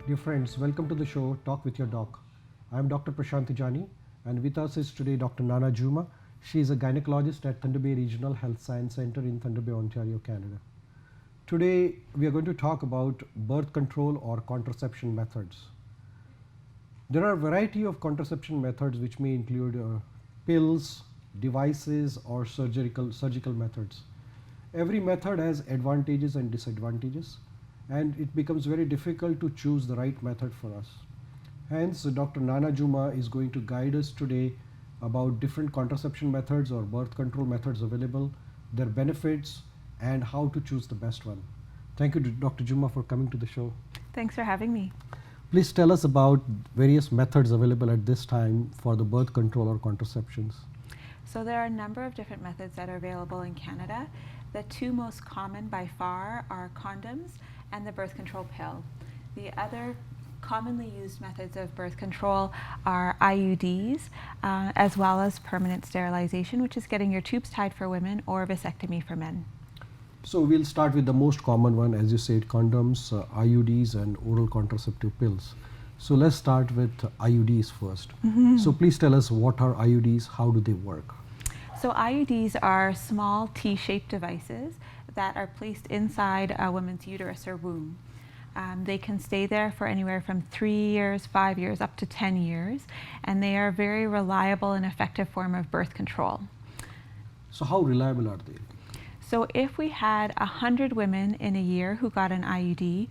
Dear friends, welcome to the show Talk with Your Doc. I am Dr. Prashant Jani, and with us is today Dr. Nana Jumah. She is a gynecologist at Thunder Bay Regional Health Science Centre in Thunder Bay, Ontario, Canada. Today we are going to talk about birth control or contraception methods. There are a variety of contraception methods which may include pills, devices, or surgical methods. Every method has advantages and disadvantages, and it becomes very difficult to choose the right method for us. Hence, Dr. Nana Jumah is going to guide us today about different contraception methods or birth control methods available, their benefits, and how to choose the best one. Thank you, Dr. Jumah, for coming to the show. Thanks for having me. Please tell us about various methods available at this time for the birth control or contraceptions. So there are a number of different methods that are available in Canada. The two most common by far are condoms and the birth control pill. The other commonly used methods of birth control are Iuds, as well as permanent sterilization, which is getting your tubes tied for women, or vasectomy for men. So we'll start with the most common one, as you said, condoms, IUDs, and oral contraceptive pills. So let's start with IUDs first. So please tell us, what are IUDs, how do they work? So IUDs are small T-shaped devices that are placed inside a woman's uterus or womb. They can stay there for anywhere from 3 years, 5 years, up to 10 years, and they are a very reliable and effective form of birth control. So how reliable are they? So if we had 100 women in a year who got an IUD,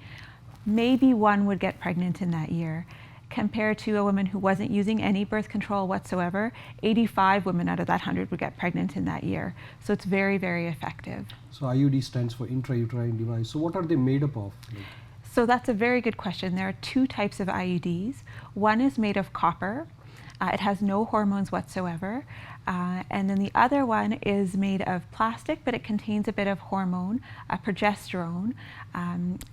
maybe one would get pregnant in that year. Compared to a woman who wasn't using any birth control whatsoever, 85 women out of that 100 would get pregnant in that year. So it's very, very effective. So IUD stands for intrauterine device. So what are they made up of? So that's a very good question. There are two types of IUDs. One is made of copper. It has no hormones whatsoever. And then the other one is made of plastic, but it contains a bit of hormone, a progesterone,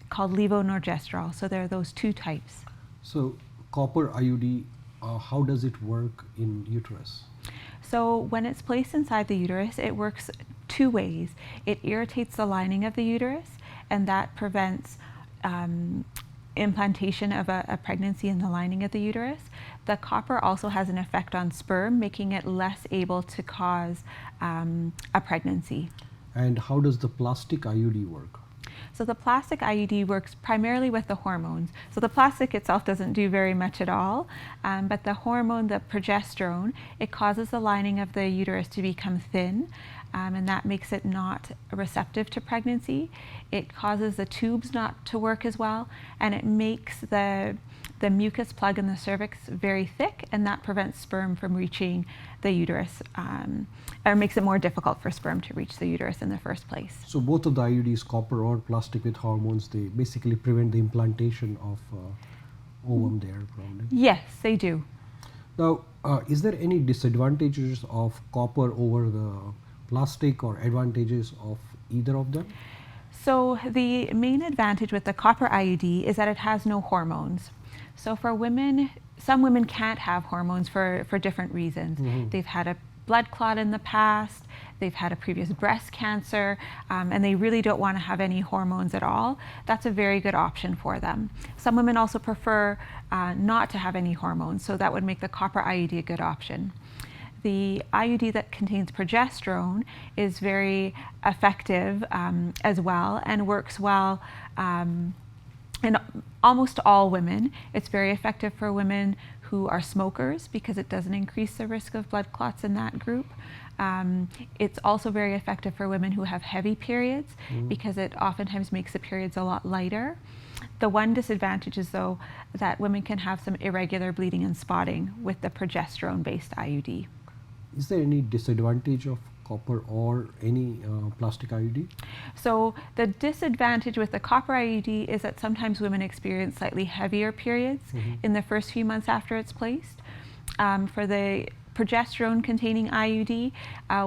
called levonorgestrel. So there are those two types. So copper IUD, how does it work in uterus? So when it's placed inside the uterus, it works two ways. It irritates the lining of the uterus, and that prevents implantation of a pregnancy in the lining of the uterus. The copper also has an effect on sperm, making it less able to cause a pregnancy. And how does the plastic IUD work? So the plastic IUD works primarily with the hormones. So the plastic itself doesn't do very much at all, but the hormone, the progesterone, it causes the lining of the uterus to become thin, and that makes it not receptive to pregnancy. It causes the tubes not to work as well, and it makes the mucus plug in the cervix very thick, and that prevents sperm from reaching the uterus, or makes it more difficult for sperm to reach the uterus in the first place. So both of the IUDs, copper or plastic with hormones, they basically prevent the implantation of ovum there, probably. Yes, they do. Now, is there any disadvantages of copper over the plastic, or advantages of either of them? So the main advantage with the copper IUD is that it has no hormones. So for women, some women can't have hormones for different reasons. They've had a blood clot in the past, they've had a previous breast cancer, and they really don't want to have any hormones at all. That's a very good option for them. Some women also prefer not to have any hormones, so that would make the copper IUD a good option. The IUD that contains progesterone is very effective as well, and works well in almost all women. It's very effective for women who are smokers because it doesn't increase the risk of blood clots in that group. It's also very effective for women who have heavy periods because it oftentimes makes the periods a lot lighter. The one disadvantage is, though, that women can have some irregular bleeding and spotting with the progesterone-based IUD. Is there any disadvantage of copper or any plastic IUD? So the disadvantage with the copper IUD is that sometimes women experience slightly heavier periods in the first few months after it's placed. For the progesterone containing IUD,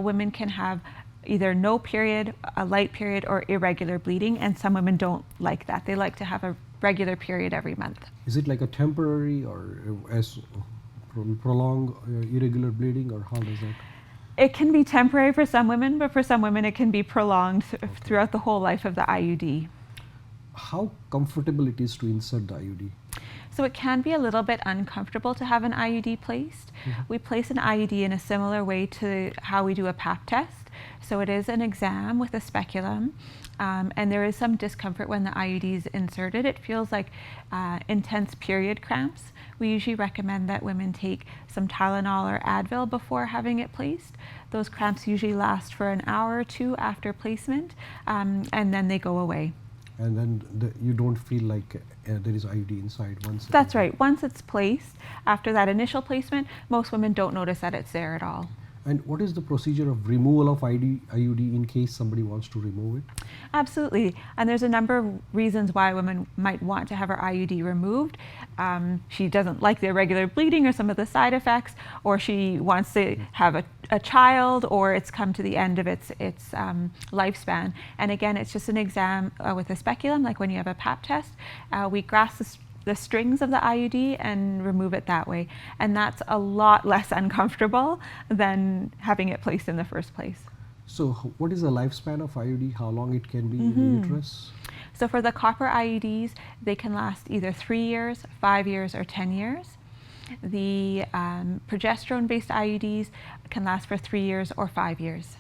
women can have either no period, a light period, or irregular bleeding, and some women don't like that. They like to have a regular period every month. Is it like a temporary or as prolonged irregular bleeding, or how does that? It can be temporary for some women, but for some women it can be prolonged throughout the whole life of the IUD. How comfortable it is to insert the IUD? So it can be a little bit uncomfortable to have an IUD placed. We place an IUD in a similar way to how we do a Pap test. So it is an exam with a speculum, and there is some discomfort when the IUD is inserted. It feels like intense period cramps. We usually recommend that women take some Tylenol or Advil before having it placed. Those cramps usually last for an hour or two after placement, and then they go away. And then you don't feel like there is IUD inside once. That's right. Once it's placed, after that initial placement, most women don't notice that it's there at all. And what is the procedure of removal of IUD in case somebody wants to remove it? Absolutely. And there's a number of reasons why a woman might want to have her IUD removed. She doesn't like the irregular bleeding or some of the side effects, or she wants to have a child, or it's come to the end of its lifespan. And again, it's just an exam with a speculum, like when you have a Pap test. We grasp the strings of the IUD and remove it that way. And that's a lot less uncomfortable than having it placed in the first place. So what is the lifespan of IUD? How long it can be in the uterus? So for the copper IUDs, they can last either 3 years, 5 years, or 10 years. The progesterone-based IUDs can last for 3 years or 5 years.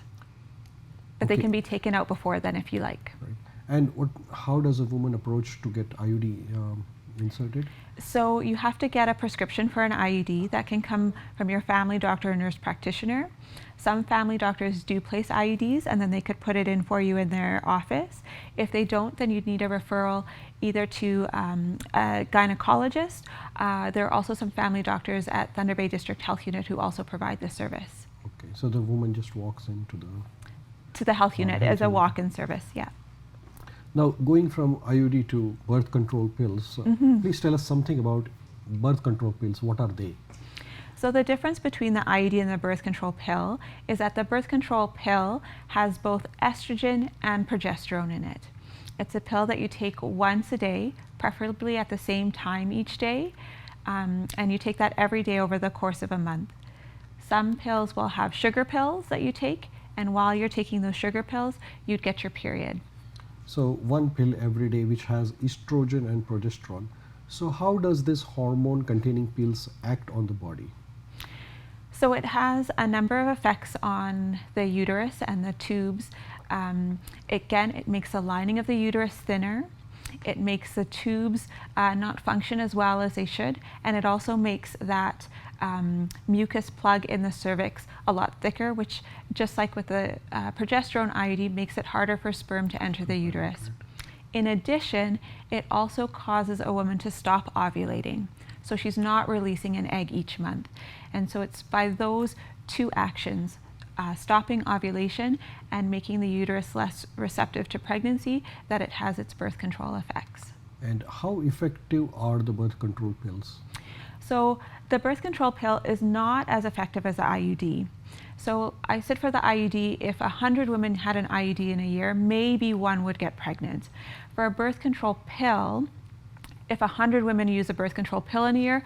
But they can be taken out before then if you like. Right. And how does a woman approach to get IUD inserted? So you have to get a prescription for an IUD. That can come from your family doctor or nurse practitioner. Some family doctors do place IUDs, and then they could put it in for you in their office. If they don't, then you'd need a referral either to a gynecologist. There are also some family doctors at Thunder Bay District Health Unit who also provide this service. Okay, so the woman just walks into the health unit as a walk-in service, yeah. Now, going from IUD to birth control pills, please tell us something about birth control pills. What are they? So the difference between the IUD and the birth control pill is that the birth control pill has both estrogen and progesterone in it. It's a pill that you take once a day, preferably at the same time each day, and you take that every day over the course of a month. Some pills will have sugar pills that you take, and while you're taking those sugar pills, you'd get your period. So one pill every day which has estrogen and progesterone. So how does this hormone containing pills act on the body? So it has a number of effects on the uterus and the tubes. It makes the lining of the uterus thinner. It makes the tubes not function as well as they should. And it also makes that mucus plug in the cervix a lot thicker, which, just like with the progesterone IUD, makes it harder for sperm to enter the uterus. In addition, it also causes a woman to stop ovulating. So she's not releasing an egg each month. And so it's by those two actions, stopping ovulation and making the uterus less receptive to pregnancy, that it has its birth control effects. And how effective are the birth control pills? So the birth control pill is not as effective as the IUD. So I said for the IUD, if 100 women had an IUD in a year, maybe one would get pregnant. For a birth control pill, if 100 women use a birth control pill in a year,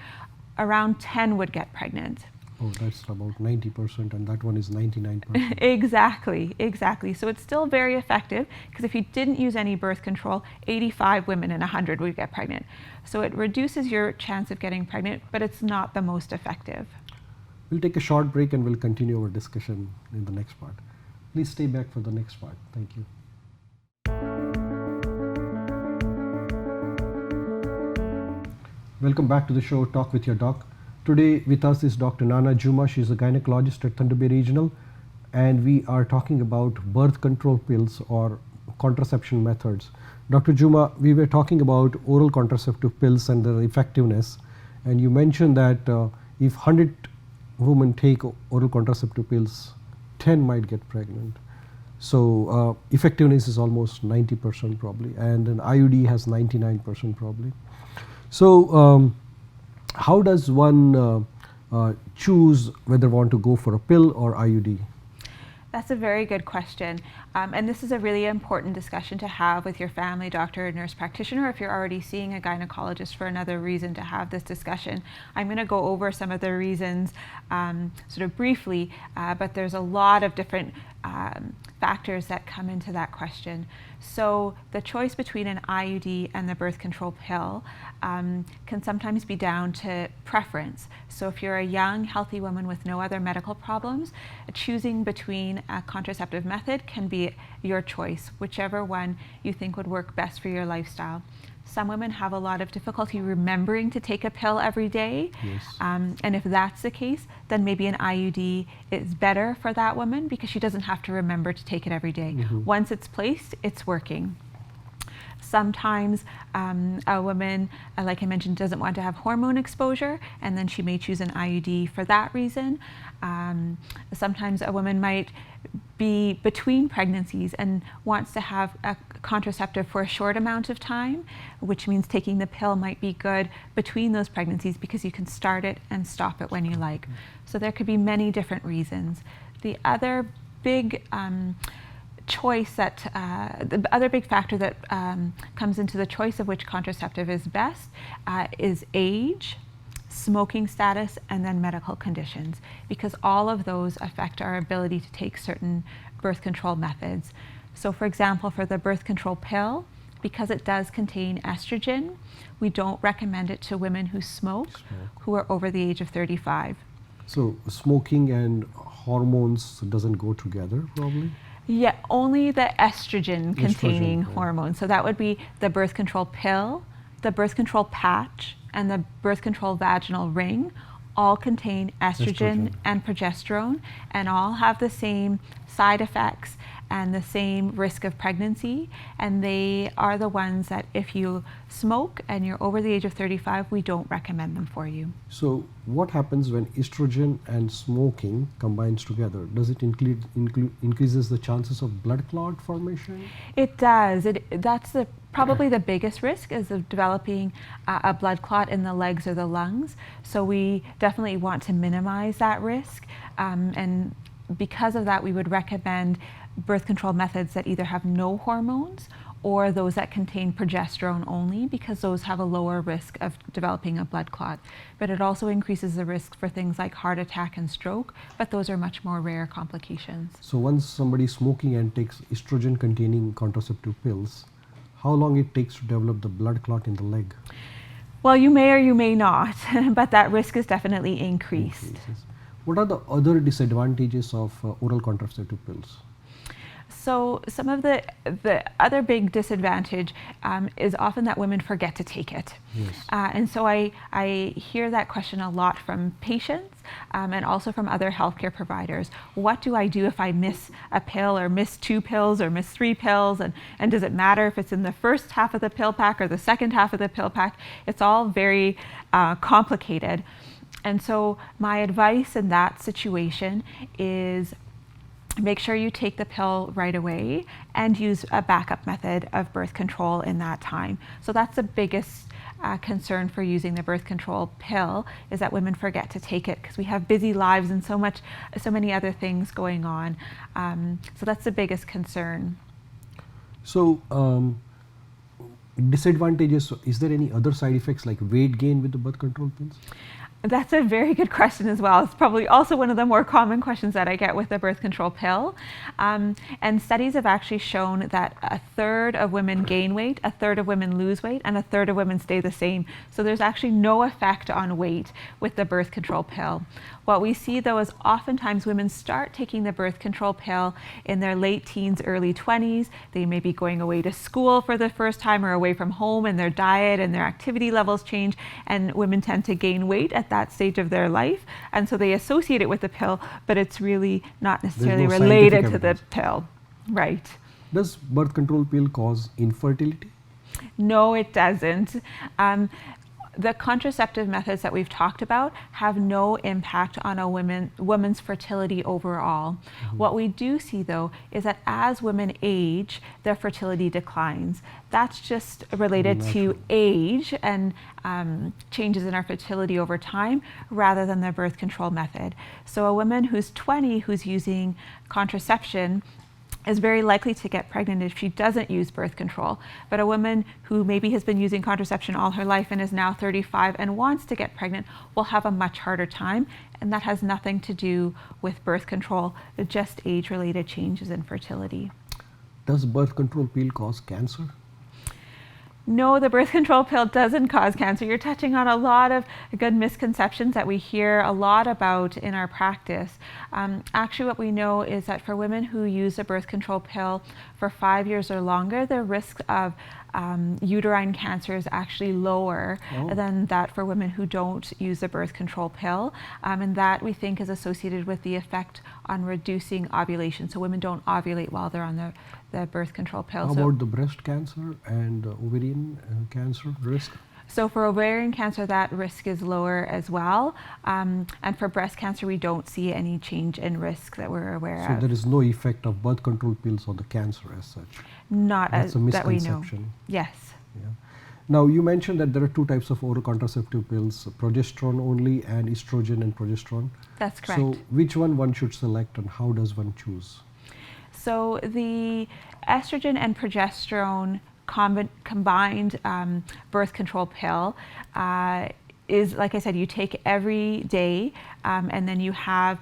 around 10 would get pregnant. Oh, that's about 90%, and that one is 99%. Exactly. So it's still very effective, because if you didn't use any birth control, 85 women in 100 would get pregnant. So it reduces your chance of getting pregnant, but it's not the most effective. We'll take a short break and we'll continue our discussion in the next part. Please stay back for the next part. Thank you. Welcome back to the show, Talk with Your Doc. Today with us is Dr. Nana Jumah. She's a gynecologist at Thunder Bay Regional, and we are talking about birth control pills or contraception methods. Dr. Jumah, we were talking about oral contraceptive pills and their effectiveness, and you mentioned that if 100 women take oral contraceptive pills, 10 might get pregnant. So effectiveness is almost 90% probably, and an IUD has 99% probably. So how does one choose whether want to go for a pill or IUD? That's a very good question. And this is a really important discussion to have with your family doctor or nurse practitioner if you're already seeing a gynecologist for another reason to have this discussion. I'm going to go over some of the reasons sort of briefly, but there's a lot of different factors that come into that question. So the choice between an IUD and the birth control pill can sometimes be down to preference. So if you're a young, healthy woman with no other medical problems, choosing between a contraceptive method can be your choice, whichever one you think would work best for your lifestyle. Some women have a lot of difficulty remembering to take a pill every day. Yes. And if that's the case, then maybe an IUD is better for that woman because she doesn't have to remember to take it every day. Once it's placed, it's working. Sometimes a woman, like I mentioned, doesn't want to have hormone exposure, and then she may choose an IUD for that reason. Sometimes a woman might be between pregnancies and wants to have a contraceptive for a short amount of time, which means taking the pill might be good between those pregnancies because you can start it and stop it when you like. So there could be many different reasons. The other big choice that the other big factor that comes into the choice of which contraceptive is best is age, smoking status, and then medical conditions, because all of those affect our ability to take certain birth control methods. So for example, for the birth control pill, because it does contain estrogen, we don't recommend it to women who smoke, who are over the age of 35. So smoking and hormones doesn't go together probably? Yeah, only the estrogen containing hormone. So that would be the birth control pill, the birth control patch, and the birth control vaginal ring all contain estrogen and progesterone, and all have the same side effects and the same risk of pregnancy. And they are the ones that if you smoke and you're over the age of 35, we don't recommend them for you. So what happens when estrogen and smoking combines together? Does it increases the chances of blood clot formation? It does. That's probably the biggest risk is of developing a blood clot in the legs or the lungs. So we definitely want to minimize that risk. And because of that, we would recommend birth control methods that either have no hormones or those that contain progesterone only, because those have a lower risk of developing a blood clot. But it also increases the risk for things like heart attack and stroke, but those are much more rare complications. So once somebody is smoking and takes estrogen containing contraceptive pills, how long it takes to develop the blood clot in the leg? Well, you may or you may not, but that risk is definitely increased. What are the other disadvantages of oral contraceptive pills? So some of the other big disadvantage is often that women forget to take it. Yes. And so I hear that question a lot from patients and also from other healthcare providers. What do I do if I miss a pill or miss 2 pills or miss 3 pills? And does it matter if it's in the first half of the pill pack or the second half of the pill pack? It's all very complicated. And so my advice in that situation is make sure you take the pill right away and use a backup method of birth control in that time. So that's the biggest concern for using the birth control pill, is that women forget to take it because we have busy lives and so many other things going on. So that's the biggest concern. So disadvantages, is there any other side effects like weight gain with the birth control pills? That's a very good question as well. It's probably also one of the more common questions that I get with the birth control pill. And studies have actually shown that 1/3 of women gain weight, 1/3 of women lose weight, and 1/3 of women stay the same. So there's actually no effect on weight with the birth control pill. What we see though is oftentimes women start taking the birth control pill in their late teens, early 20s. They may be going away to school for the first time or away from home, and their diet and their activity levels change, and women tend to gain weight at that stage of their life. And so they associate it with the pill, but it's really not necessarily related to the pill. Right. Does birth control pill cause infertility? No, it doesn't. The contraceptive methods that we've talked about have no impact on a woman's fertility overall. What we do see though is that as women age, their fertility declines. That's just related to age and changes in our fertility over time rather than the birth control method. So a woman who's 20 who's using contraception is very likely to get pregnant if she doesn't use birth control. But a woman who maybe has been using contraception all her life and is now 35 and wants to get pregnant will have a much harder time, and that has nothing to do with birth control, just age-related changes in fertility. Does birth control pill cause cancer? No, the birth control pill doesn't cause cancer. You're touching on a lot of good misconceptions that we hear a lot about in our practice. Actually, what we know is that for women who use a birth control pill for 5 years or longer, the risk of uterine cancer is actually lower than that for women who don't use a birth control pill. And that we think is associated with the effect on reducing ovulation. So women don't ovulate while they're on the birth control pill. How about the breast cancer and ovarian cancer risk? So for ovarian cancer, that risk is lower as well. And for breast cancer, we don't see any change in risk that we're aware of. So there is no effect of birth control pills on the cancer as such? Not That's as a that we know. misconception. Yes. Yeah. Now you mentioned that there are two types of oral contraceptive pills, progesterone only and estrogen and progesterone. That's correct. So which one should select and how does one choose? So the estrogen and progesterone combined birth control pill is, like I said, you take every day, and then you have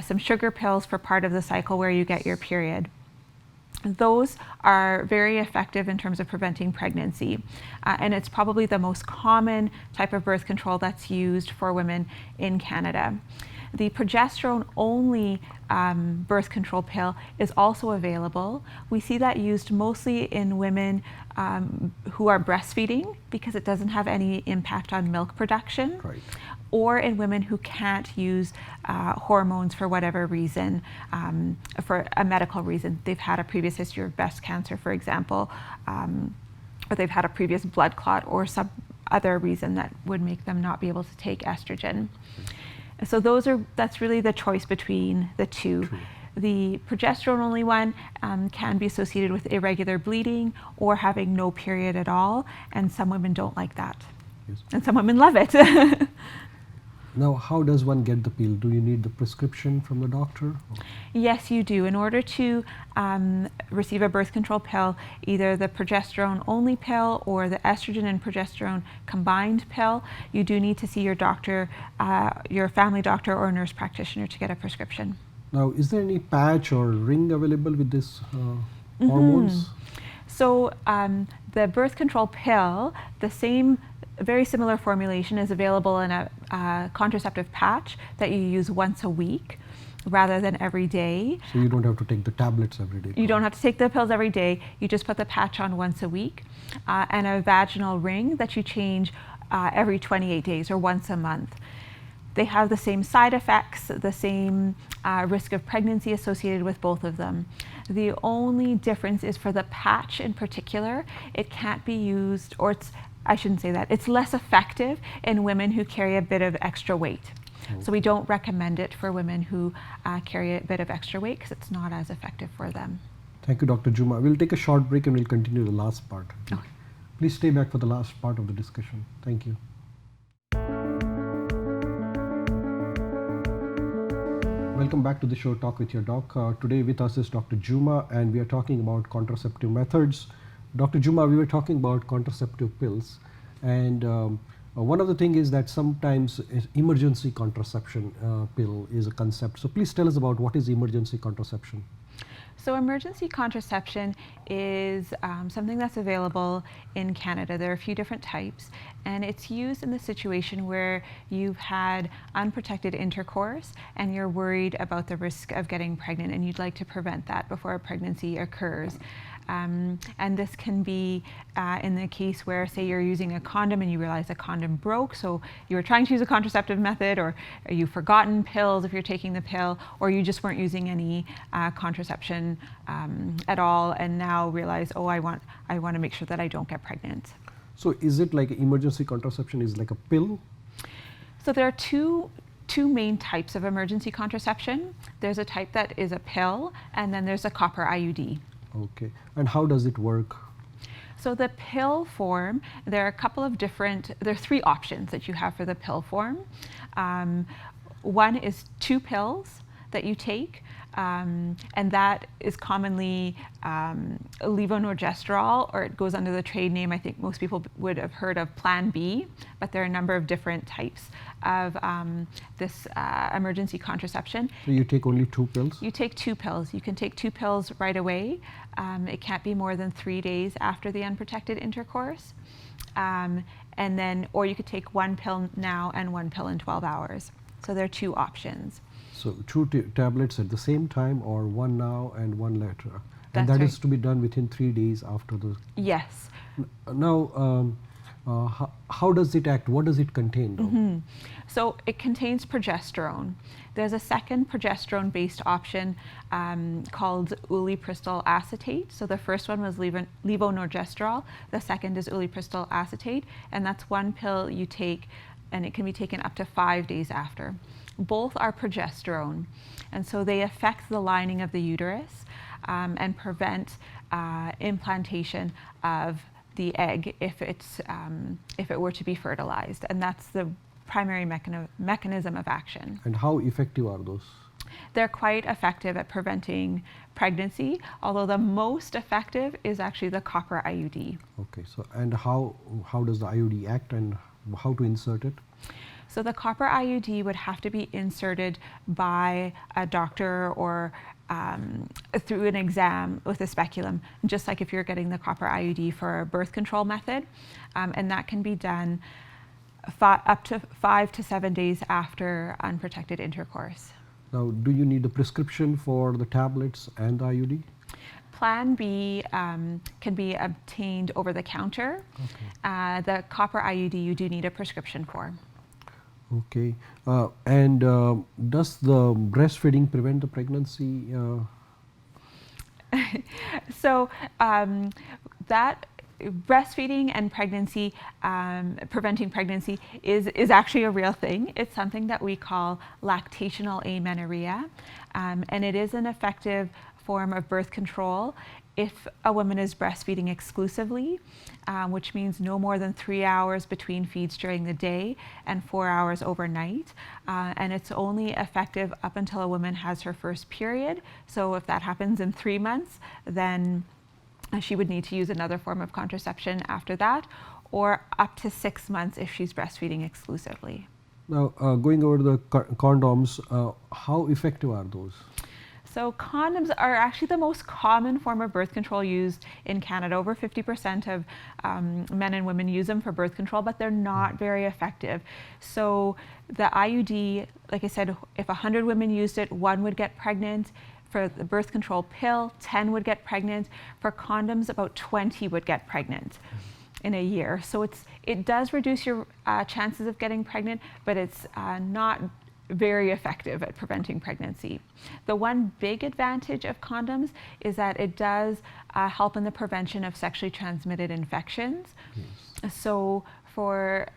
some sugar pills for part of the cycle where you get your period. Those are very effective in terms of preventing pregnancy, and it's probably the most common type of birth control that's used for women in Canada. The progesterone only birth control pill is also available. We see that used mostly in women who are breastfeeding because it doesn't have any impact on milk production. Right. Or in women who can't use hormones for whatever reason, for a medical reason. They've had a previous history of breast cancer, for example, or they've had a previous blood clot or some other reason that would make them not be able to take estrogen. So that's really the choice between the two. True. The progesterone only one can be associated with irregular bleeding or having no period at all, and some women don't like that. Yes. And some women love it. Now, how does one get the pill? Do you need the prescription from the doctor? Yes, you do. In order to receive a birth control pill, either the progesterone only pill or the estrogen and progesterone combined pill, you do need to see your doctor, your family doctor or nurse practitioner to get a prescription. Now, is there any patch or ring available with this hormones? So the birth control pill, the same very similar formulation is available in a contraceptive patch that you use once a week rather than every day. So you don't have to take the tablets every day? You don't have to take the pills every day. You just put the patch on once a week, and a vaginal ring that you change every 28 days or once a month. They have the same side effects, the same risk of pregnancy associated with both of them. The only difference is for the patch in particular, it can't be used, or I shouldn't say that, it's less effective in women who carry a bit of extra weight. So we don't recommend it for women who carry a bit of extra weight because it's not as effective for them. Thank you, Dr. Jumah. We'll take a short break and we'll continue the last part. Okay. Please stay back for the last part of the discussion. Thank you. Welcome back to the show Talk with Your Doc. Today with us is Dr. Jumah, and we are talking about contraceptive methods. Dr. Jumah, we were talking about contraceptive pills, and one of the things is that sometimes emergency contraception pill is a concept. So please tell us about what is emergency contraception. So emergency contraception is something that's available in Canada. There are a few different types, and it's used in the situation where you've had unprotected intercourse and you're worried about the risk of getting pregnant and you'd like to prevent that before a pregnancy occurs. And this can be in the case where, say, you're using a condom and you realize a condom broke, so you were trying to use a contraceptive method, or you've forgotten pills if you're taking the pill, or you just weren't using any contraception at all, and now realize, oh, I want to make sure that I don't get pregnant. So is it like emergency contraception is like a pill? So there are two main types of emergency contraception. There's a type that is a pill, and then there's a copper Iud. Okay, and how does it work? So the pill form, there are 3 options that you have for the pill form. One is 2 pills that you take. and that is commonly levonorgestrel, or it goes under the trade name, I think most people would have heard of Plan B, but there are a number of different types of this emergency contraception. So you take only 2 pills? You take 2 pills. You can take 2 pills right away. It can't be more than 3 days after the unprotected intercourse. And then, or you could take 1 pill now and 1 pill in 12 hours. So there are 2 options. So 2 tablets at the same time, or 1 now and 1 later? And That's that right. is to be done within 3 days after the... Yes. Now, how does it act? What does it contain though? So it contains progesterone. There's a second progesterone-based option called ulipristal acetate. So the first one was levonorgestrel. The second is ulipristal acetate, and that's 1 pill you take, and it can be taken up to 5 days after. Both are progesterone, and so they affect the lining of the uterus and prevent implantation of the egg if it were to be fertilized, and that's the primary mechanism of action. And how effective are those? They're quite effective at preventing pregnancy, although the most effective is actually the Copper Iud. Okay, so and how does the IUD act, and how to insert it? So the Copper Iud would have to be inserted by a doctor or through an exam with a speculum, just like if you're getting the Copper Iud for a birth control method, and that can be done up to 5 to 7 days after unprotected intercourse. Now, do you need a prescription for the tablets and the IUD? Plan B can be obtained over the counter. Okay. The Copper Iud you do need a prescription for. Okay, and does the breastfeeding prevent the pregnancy? So that breastfeeding and pregnancy, preventing pregnancy is actually a real thing. It's something that we call lactational amenorrhea, and it is an effective form of birth control if a woman is breastfeeding exclusively, which means no more than 3 hours between feeds during the day and 4 hours overnight. And it's only effective up until a woman has her first period. So if that happens in 3 months, then she would need to use another form of contraception after that, or up to 6 months if she's breastfeeding exclusively. Now, going over the condoms, how effective are those? So condoms are actually the most common form of birth control used in Canada. Over 50% of men and women use them for birth control, but they're not very effective. So the IUD, like I said, if 100 women used it, 1 would get pregnant. For the birth control pill, 10 would get pregnant. For condoms, about 20 would get pregnant in a year. So it does reduce your chances of getting pregnant, but it's not very effective at preventing pregnancy. The one big advantage of condoms is that it does help in the prevention of sexually transmitted infections. Yes. So for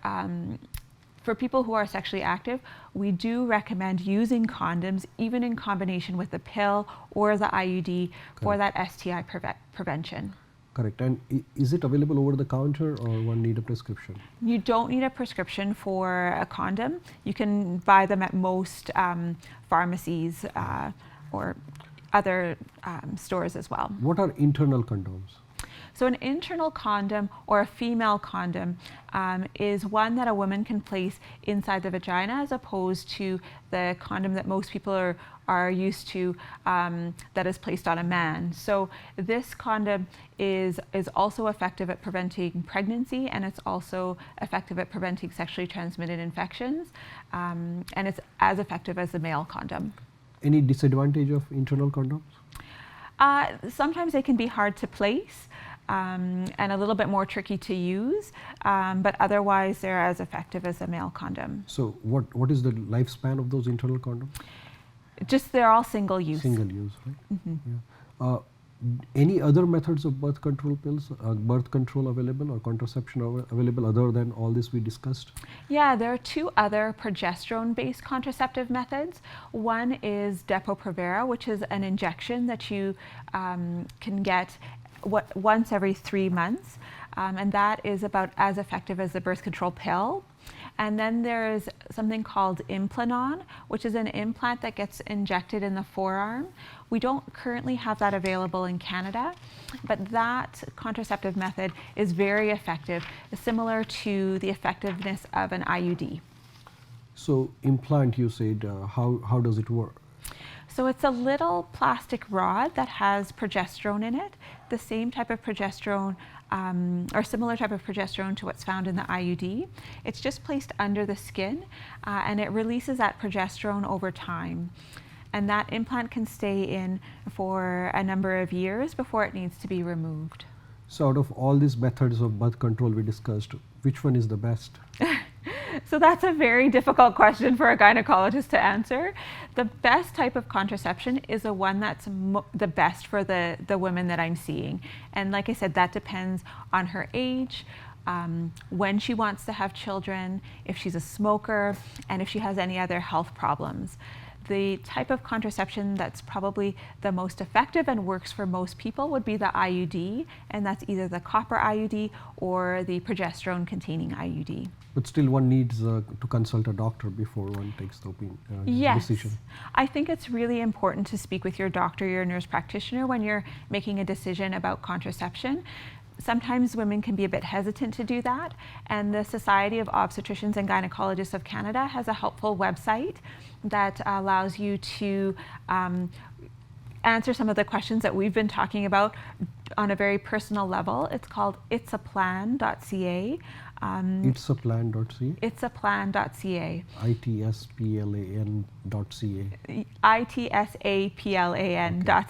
people who are sexually active, we do recommend using condoms even in combination with the pill or the IUD for that STI prevention. Correct. And is it available over the counter, or one need a prescription? You don't need a prescription for a condom. You can buy them at most pharmacies or other stores as well. What are internal condoms? So an internal condom or a female condom is one that a woman can place inside the vagina, as opposed to the condom that most people are used to that is placed on a man. So this condom is also effective at preventing pregnancy, and it's also effective at preventing sexually transmitted infections, and it's as effective as the male condom. Any disadvantage of internal condoms? Sometimes they can be hard to place. And a little bit more tricky to use, but otherwise they're as effective as a male condom. So what is the lifespan of those internal condoms? Just they're all single use. Single use, right? Mm-hmm. Yeah. Any other methods of birth control pills, birth control available, or contraception available other than all this we discussed? Yeah, there are 2 other progesterone-based contraceptive methods. One is Depo-Provera, which is an injection that you can get once every 3 months. and that is about as effective as the birth control pill. And then there's something called Implant, which is an implant that gets injected in the forearm. We don't currently have that available in Canada, but that contraceptive method is very effective, similar to the effectiveness of an IUD. So implant, you said, how does it work? So it's a little plastic rod that has progesterone in it, the same type of progesterone or similar type of progesterone to what's found in the IUD. It's just placed under the skin and it releases that progesterone over time. And that implant can stay in for a number of years before it needs to be removed. So out of all these methods of birth control we discussed, which one is the best? So that's a very difficult question for a gynecologist to answer. The best type of contraception is the one that's the best for the women that I'm seeing. And like I said, that depends on her age, when she wants to have children, if she's a smoker, and if she has any other health problems. The type of contraception that's probably the most effective and works for most people would be the IUD, and that's either the copper IUD or the progesterone containing IUD. But still one needs to consult a doctor before one takes the decision. I think it's really important to speak with your doctor, your nurse practitioner, when you're making a decision about contraception. Sometimes women can be a bit hesitant to do that, and the Society of Obstetricians and Gynecologists of Canada has a helpful website that allows you to answer some of the questions that we've been talking about on a very personal level. It's called itsaplan.ca. Itsaplan.ca? Itsaplan.ca. ITSPLAN.ca. ITSAPLAN.ca,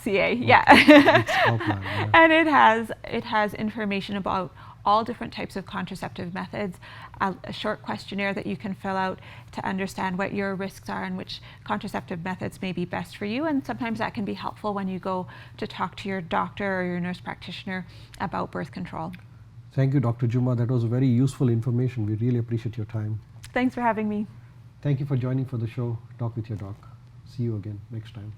Okay. yeah. Itsaplan, yeah. And it has information about all different types of contraceptive methods, a short questionnaire that you can fill out to understand what your risks are and which contraceptive methods may be best for you. And sometimes that can be helpful when you go to talk to your doctor or your nurse practitioner about birth control. Thank you, Dr. Jumah. That was very useful information. We really appreciate your time. Thanks for having me. Thank you for joining for the show, Talk with Your Doc. See you again next time.